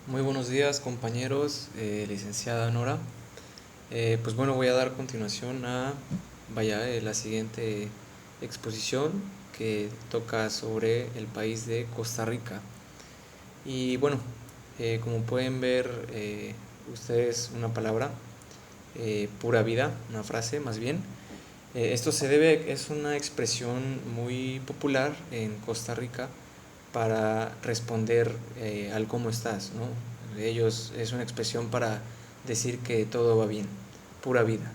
Muy buenos días compañeros, licenciada Nora. Pues bueno, voy a dar continuación a la siguiente exposición que toca sobre el país de Costa Rica. Y bueno, como pueden ver ustedes, una palabra, pura vida, una frase más bien. Esto es una expresión muy popular en Costa Rica para responder al cómo estás, ¿no? Ellos es una expresión para decir que todo va bien, pura vida.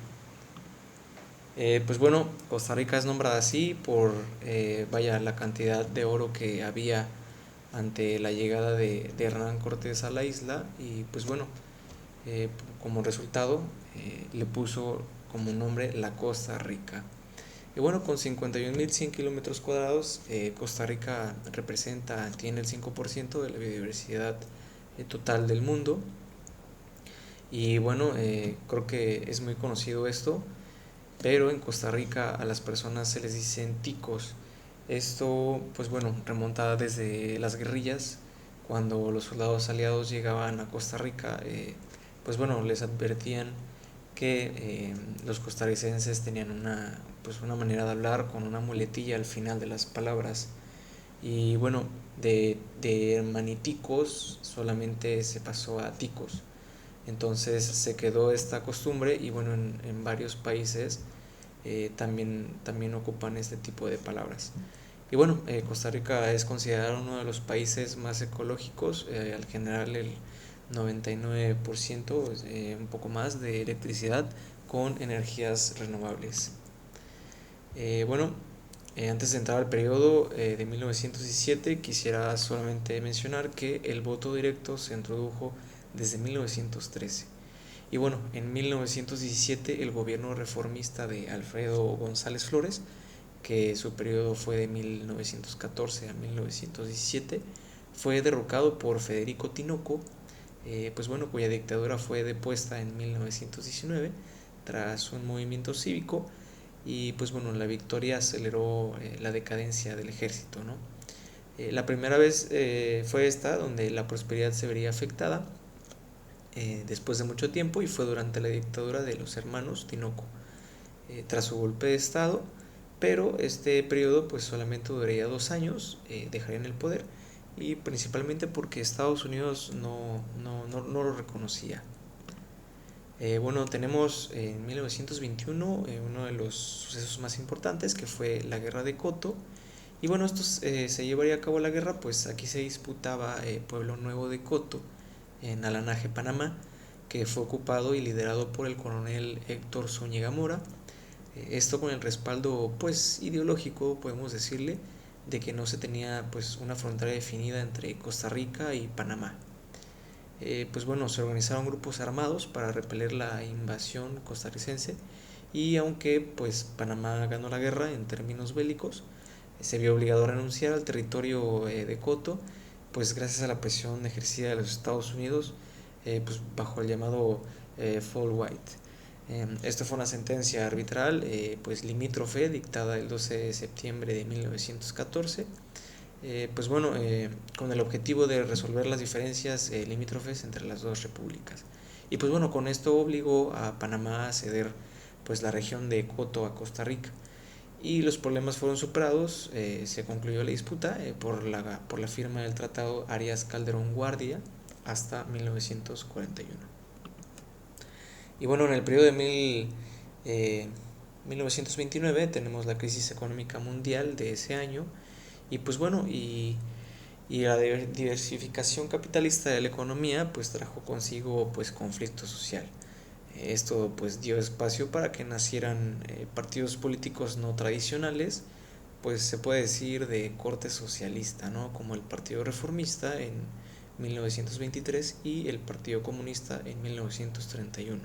Pues bueno, Costa Rica es nombrada así por, la cantidad de oro que había ante la llegada de Hernán Cortés a la isla y pues bueno, eh, como resultado le puso como nombre la Costa Rica. Y bueno, con 51.100 kilómetros cuadrados, Costa Rica tiene el 5% de la biodiversidad total del mundo. Y bueno, creo que es muy conocido esto, pero en Costa Rica a las personas se les dicen ticos. Esto, pues bueno, remonta desde las guerrillas, cuando los soldados aliados llegaban a Costa Rica, pues bueno, les advertían que los costarricenses tenían una manera de hablar con una muletilla al final de las palabras. Y bueno, de maniticos solamente se pasó a ticos. Entonces se quedó esta costumbre y bueno, en varios países también ocupan este tipo de palabras. Y bueno, Costa Rica es considerado uno de los países más ecológicos, al generar el 99%, un poco más, de electricidad con energías renovables. Bueno, antes de entrar al periodo de 1917, quisiera solamente mencionar que el voto directo se introdujo desde 1913. Y bueno, en 1917 el gobierno reformista de Alfredo González Flores, que su periodo fue de 1914 a 1917, fue derrocado por Federico Tinoco, pues bueno, cuya dictadura fue depuesta en 1919 tras un movimiento cívico y pues bueno, la victoria aceleró la decadencia del ejército, ¿no? La primera vez fue esta donde la prosperidad se vería afectada después de mucho tiempo y fue durante la dictadura de los hermanos Tinoco, tras su golpe de estado, pero este periodo pues solamente duraría 2 años, dejarían el poder y principalmente porque Estados Unidos no lo reconocía. Bueno, tenemos en 1921 uno de los sucesos más importantes que fue la guerra de Coto. Y bueno, se llevaría a cabo la guerra, pues aquí se disputaba Pueblo Nuevo de Coto, en Alanaje, Panamá, que fue ocupado y liderado por el coronel Héctor Zúñiga Mora. Esto con el respaldo pues ideológico, podemos decirle, de que no se tenía pues una frontera definida entre Costa Rica y Panamá. Pues bueno, se organizaron grupos armados para repeler la invasión costarricense y aunque pues Panamá ganó la guerra en términos bélicos, se vio obligado a renunciar al territorio de Coto, pues gracias a la presión ejercida de los Estados Unidos, pues bajo el llamado Fall White. Esto fue una sentencia arbitral, pues limítrofe, dictada el 12 de septiembre de 1914, pues bueno, con el objetivo de resolver las diferencias limítrofes entre las dos repúblicas. Y pues bueno, con esto obligó a Panamá a ceder pues la región de Coto a Costa Rica. Y los problemas fueron superados, se concluyó la disputa por la firma del Tratado Arias Calderón Guardia hasta 1941. Y bueno, en el periodo de 1929 tenemos la crisis económica mundial de ese año y pues bueno, y la diversificación capitalista de la economía pues trajo consigo pues conflicto social. Esto pues dio espacio para que nacieran partidos políticos no tradicionales, pues se puede decir de corte socialista, ¿no? Como el Partido Reformista en 1923 y el Partido Comunista en 1931.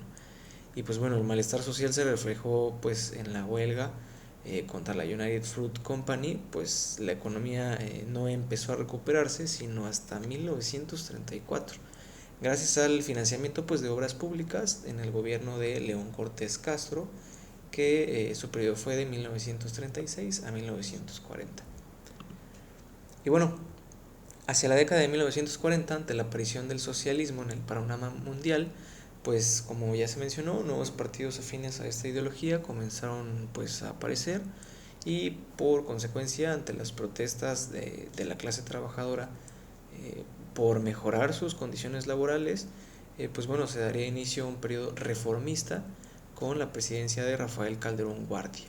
Y pues bueno, el malestar social se reflejó pues en la huelga contra la United Fruit Company, pues la economía no empezó a recuperarse sino hasta 1934, gracias al financiamiento pues de obras públicas en el gobierno de León Cortés Castro, que su periodo fue de 1936 a 1940. Y bueno, Hacia la década de 1940, ante la aparición del socialismo en el panorama mundial, pues como ya se mencionó, nuevos partidos afines a esta ideología comenzaron pues a aparecer, y por consecuencia, ante las protestas de la clase trabajadora por mejorar sus condiciones laborales, pues bueno, se daría inicio a un periodo reformista con la presidencia de Rafael Calderón Guardia.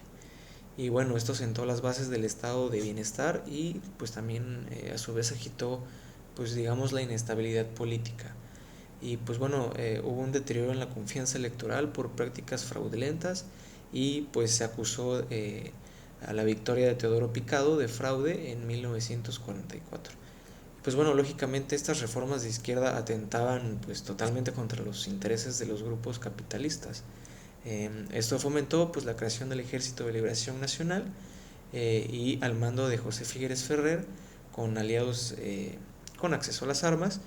Y bueno, esto sentó las bases del estado de bienestar y pues también a su vez agitó pues digamos la inestabilidad política. Y pues bueno, hubo un deterioro en la confianza electoral por prácticas fraudulentas, y pues se acusó a la victoria de Teodoro Picado de fraude en 1944. Pues bueno, lógicamente estas reformas de izquierda atentaban pues totalmente contra los intereses de los grupos capitalistas. Esto fomentó pues la creación del Ejército de Liberación Nacional, y al mando de José Figueres Ferrer, con aliados con acceso a las armas,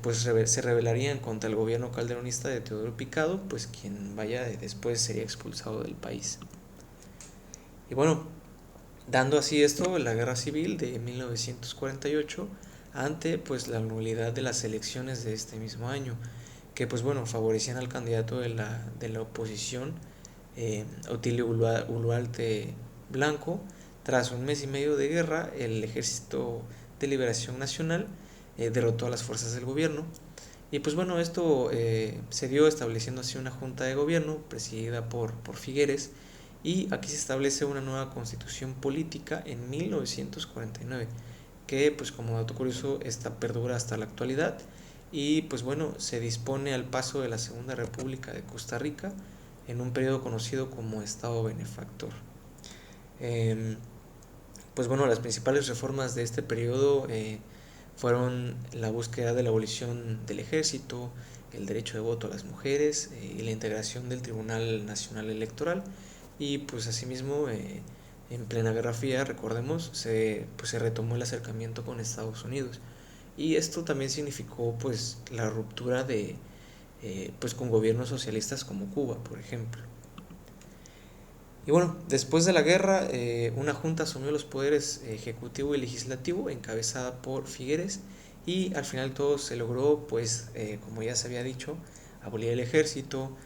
pues se rebelarían contra el gobierno calderonista de Teodoro Picado, pues quien vaya después sería expulsado del país. Y bueno, dando así esto la guerra civil de 1948 ante pues la nulidad de las elecciones de este mismo año, que pues bueno, favorecían al candidato de la oposición, Otilio Uluarte Blanco. Tras un mes y medio de guerra, el Ejército de Liberación Nacional derrotó a las fuerzas del gobierno. Y pues bueno, esto se dio estableciendo así una junta de gobierno presidida por Figueres, y aquí se establece una nueva constitución política en 1949, que pues como dato curioso esta perdura hasta la actualidad. Y pues bueno, se dispone al paso de la Segunda República de Costa Rica en un periodo conocido como Estado Benefactor. Eh, pues bueno, las principales reformas de este periodo fueron la búsqueda de la abolición del ejército, el derecho de voto a las mujeres, y la integración del Tribunal Nacional Electoral. Y pues asimismo, en plena Guerra Fría, recordemos, pues se retomó el acercamiento con Estados Unidos. Y esto también significó pues la ruptura pues con gobiernos socialistas como Cuba, por ejemplo. Y bueno, después de la guerra, una junta asumió los poderes ejecutivo y legislativo, encabezada por Figueres, y al final todo se logró, pues, como ya se había dicho, abolir el ejército,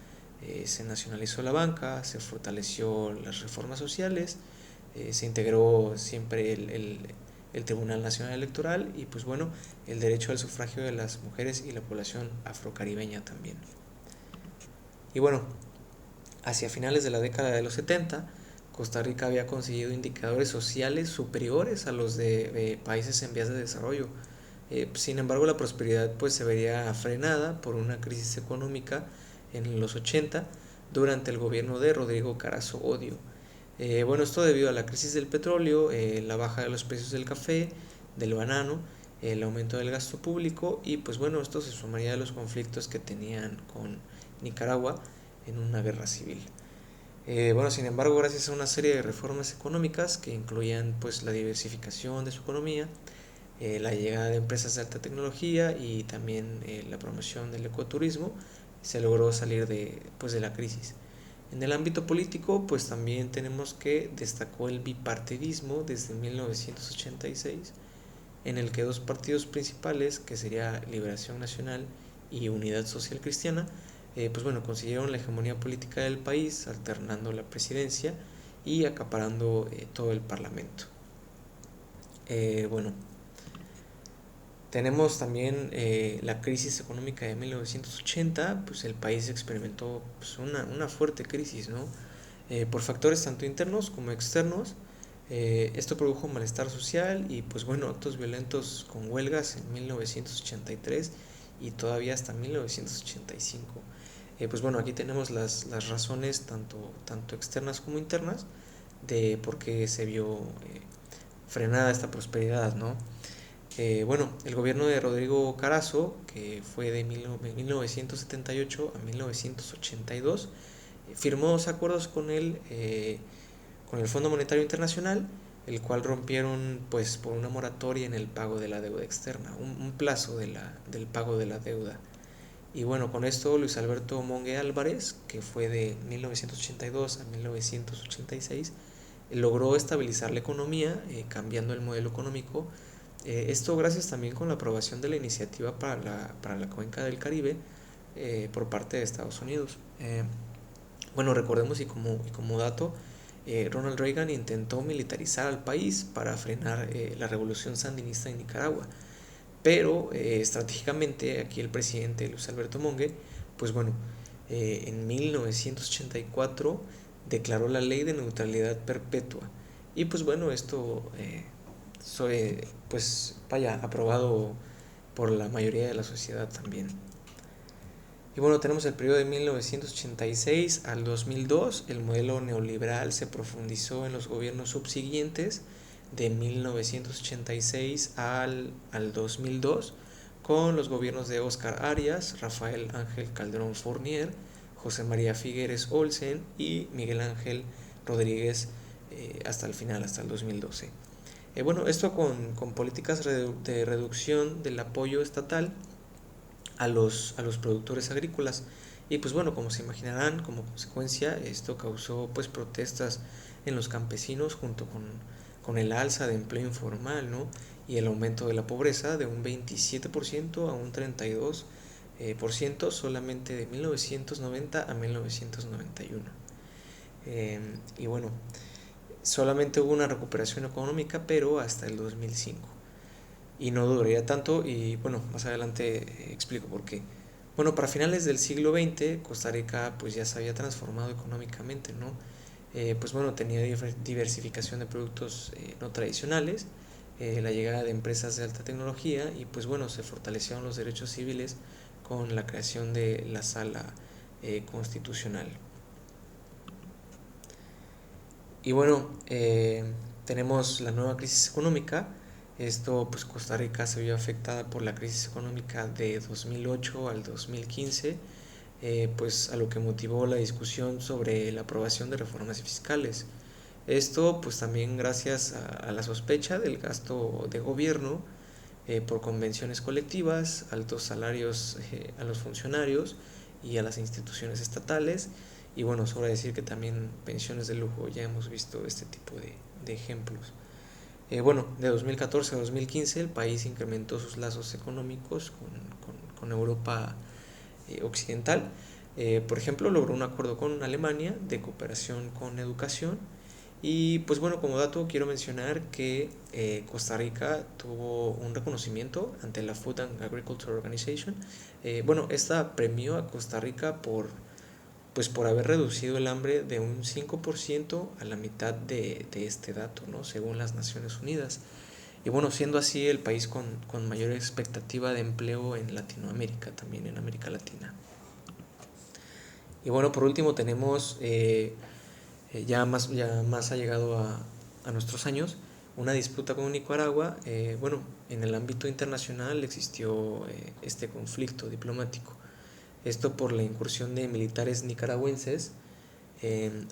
se nacionalizó la banca, se fortaleció las reformas sociales, se integró siempre el Tribunal Nacional Electoral, y pues bueno, el derecho al sufragio de las mujeres y la población afrocaribeña también. Y bueno, hacia finales de la década de los 70, Costa Rica había conseguido indicadores sociales superiores a los de países en vías de desarrollo. Sin embargo, la prosperidad pues se vería frenada por una crisis económica en los 80 durante el gobierno de Rodrigo Carazo Odio. Bueno, esto debido a la crisis del petróleo, la baja de los precios del café, del banano, el aumento del gasto público, y pues bueno, esto se sumaría a los conflictos que tenían con Nicaragua en una guerra civil. Bueno, sin embargo, gracias a una serie de reformas económicas que incluían pues la diversificación de su economía, la llegada de empresas de alta tecnología y también la promoción del ecoturismo, se logró salir pues, de la crisis. En el ámbito político, pues también tenemos que destacó el bipartidismo desde 1986, en el que dos partidos principales, que sería Liberación Nacional y Unidad Social Cristiana, pues bueno, consiguieron la hegemonía política del país, alternando la presidencia y acaparando todo el parlamento. Bueno, tenemos también la crisis económica de 1980, pues el país experimentó pues, una fuerte crisis, ¿no? Por factores tanto internos como externos. Esto produjo malestar social y pues bueno, actos violentos con huelgas en 1983 y todavía hasta 1985. Pues bueno, aquí tenemos las razones tanto externas como internas de por qué se vio frenada esta prosperidad, ¿no? Bueno, el gobierno de Rodrigo Carazo, que fue de 1978 a 1982, firmó dos acuerdos con el Fondo Monetario Internacional, el cual rompieron pues por una moratoria en el pago de la deuda externa, un plazo del pago de la deuda. Y bueno, con esto Luis Alberto Monge Álvarez, que fue de 1982 a 1986, logró estabilizar la economía, cambiando el modelo económico Esto gracias también con la aprobación de la iniciativa para la cuenca del Caribe por parte de Estados Unidos. Bueno, recordemos y como dato, Ronald Reagan intentó militarizar al país para frenar la revolución sandinista en Nicaragua, pero estratégicamente aquí el presidente Luis Alberto Monge, pues bueno, en 1984 declaró la ley de neutralidad perpetua y pues bueno, esto pues vaya, aprobado por la mayoría de la sociedad también. Y bueno, tenemos el periodo de 1986 al 2002. El modelo neoliberal se profundizó en los gobiernos subsiguientes de 1986 al 2002 con los gobiernos de Óscar Arias, Rafael Ángel Calderón Fournier, José María Figueres Olsen y Miguel Ángel Rodríguez hasta el final, hasta el 2012. Bueno, esto con políticas de reducción del apoyo estatal a los productores agrícolas. Y pues bueno, como se imaginarán, como consecuencia esto causó pues protestas en los campesinos junto con el alza de empleo informal, ¿no? Y el aumento de la pobreza de un 27% a un 32% solamente de 1990 a 1991. Y bueno, solamente hubo una recuperación económica, pero hasta el 2005 y no duraría tanto y bueno, más adelante explico por qué. Bueno, para finales del siglo XX Costa Rica pues ya se había transformado económicamente, ¿no? Pues bueno, tenía diversificación de productos no tradicionales, la llegada de empresas de alta tecnología y pues bueno, se fortalecieron los derechos civiles con la creación de la sala constitucional. Y bueno, tenemos la nueva crisis económica. Esto, pues Costa Rica se vio afectada por la crisis económica de 2008 al 2015, pues a lo que motivó la discusión sobre la aprobación de reformas fiscales. Esto, pues también gracias a la sospecha del gasto de gobierno por convenciones colectivas, altos salarios a los funcionarios y a las instituciones estatales. Y bueno, sobra decir que también pensiones de lujo, ya hemos visto este tipo de ejemplos. Bueno, de 2014 a 2015 el país incrementó sus lazos económicos con Europa occidental. Por ejemplo, logró un acuerdo con Alemania de cooperación con educación. Y pues bueno, como dato quiero mencionar que Costa Rica tuvo un reconocimiento ante la Food and Agriculture Organization. Bueno, esta premió a Costa Rica pues por haber reducido el hambre de un 5% a la mitad de este dato, ¿no? Según las Naciones Unidas. Y bueno, siendo así el país con mayor expectativa de empleo en Latinoamérica, también en América Latina. Y bueno, por último tenemos, ya más ha llegado a nuestros años, una disputa con Nicaragua. Bueno, en el ámbito internacional existió este conflicto diplomático. Esto por la incursión de militares nicaragüenses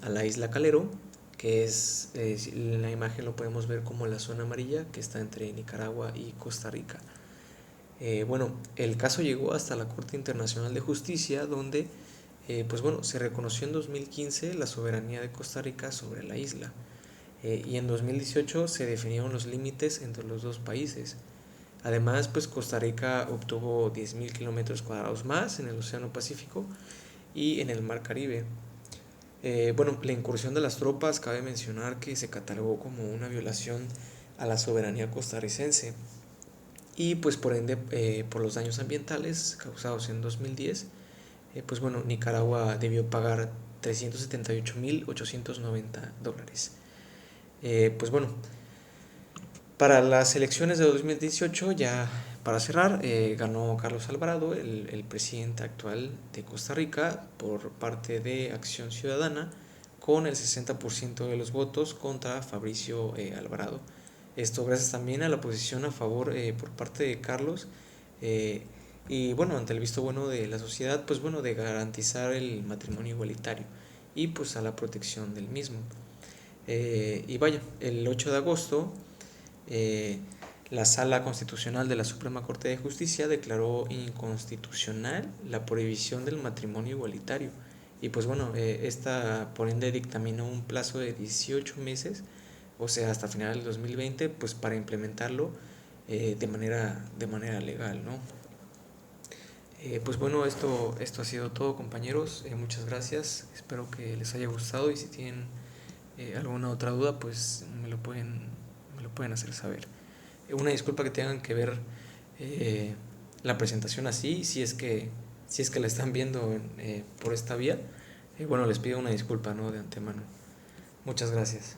a la isla Calero, que en la imagen lo podemos ver como la zona amarilla que está entre Nicaragua y Costa Rica. Bueno, el caso llegó hasta la Corte Internacional de Justicia, donde pues bueno, se reconoció en 2015 la soberanía de Costa Rica sobre la isla. Y en 2018 se definieron los límites entre los dos países. Además, pues Costa Rica obtuvo 10.000 kilómetros cuadrados más en el Océano Pacífico y en el Mar Caribe. Bueno, la incursión de las tropas cabe mencionar que se catalogó como una violación a la soberanía costarricense y pues por ende por los daños ambientales causados en 2010, pues bueno, Nicaragua debió pagar $378.890. Pues bueno, para las elecciones de 2018, ya para cerrar, ganó Carlos Alvarado, el presidente actual de Costa Rica, por parte de Acción Ciudadana, con el 60% de los votos contra Fabricio Alvarado. Esto gracias también a la posición a favor por parte de Carlos y bueno, ante el visto bueno de la sociedad, pues bueno, de garantizar el matrimonio igualitario y pues a la protección del mismo. Y vaya, el 8 de agosto eh, la Sala Constitucional de la Suprema Corte de Justicia declaró inconstitucional la prohibición del matrimonio igualitario. Y pues bueno, esta por ende dictaminó un plazo de 18 meses, o sea, hasta final del 2020, pues para implementarlo de manera legal, ¿no? Pues bueno, esto ha sido todo, compañeros. Muchas gracias. Espero que les haya gustado y si tienen alguna otra duda, pues me lo pueden hacer saber. Una disculpa que tengan que ver la presentación así, si es que la están viendo por esta vía. Bueno, les pido una disculpa, ¿no? De antemano. Muchas gracias.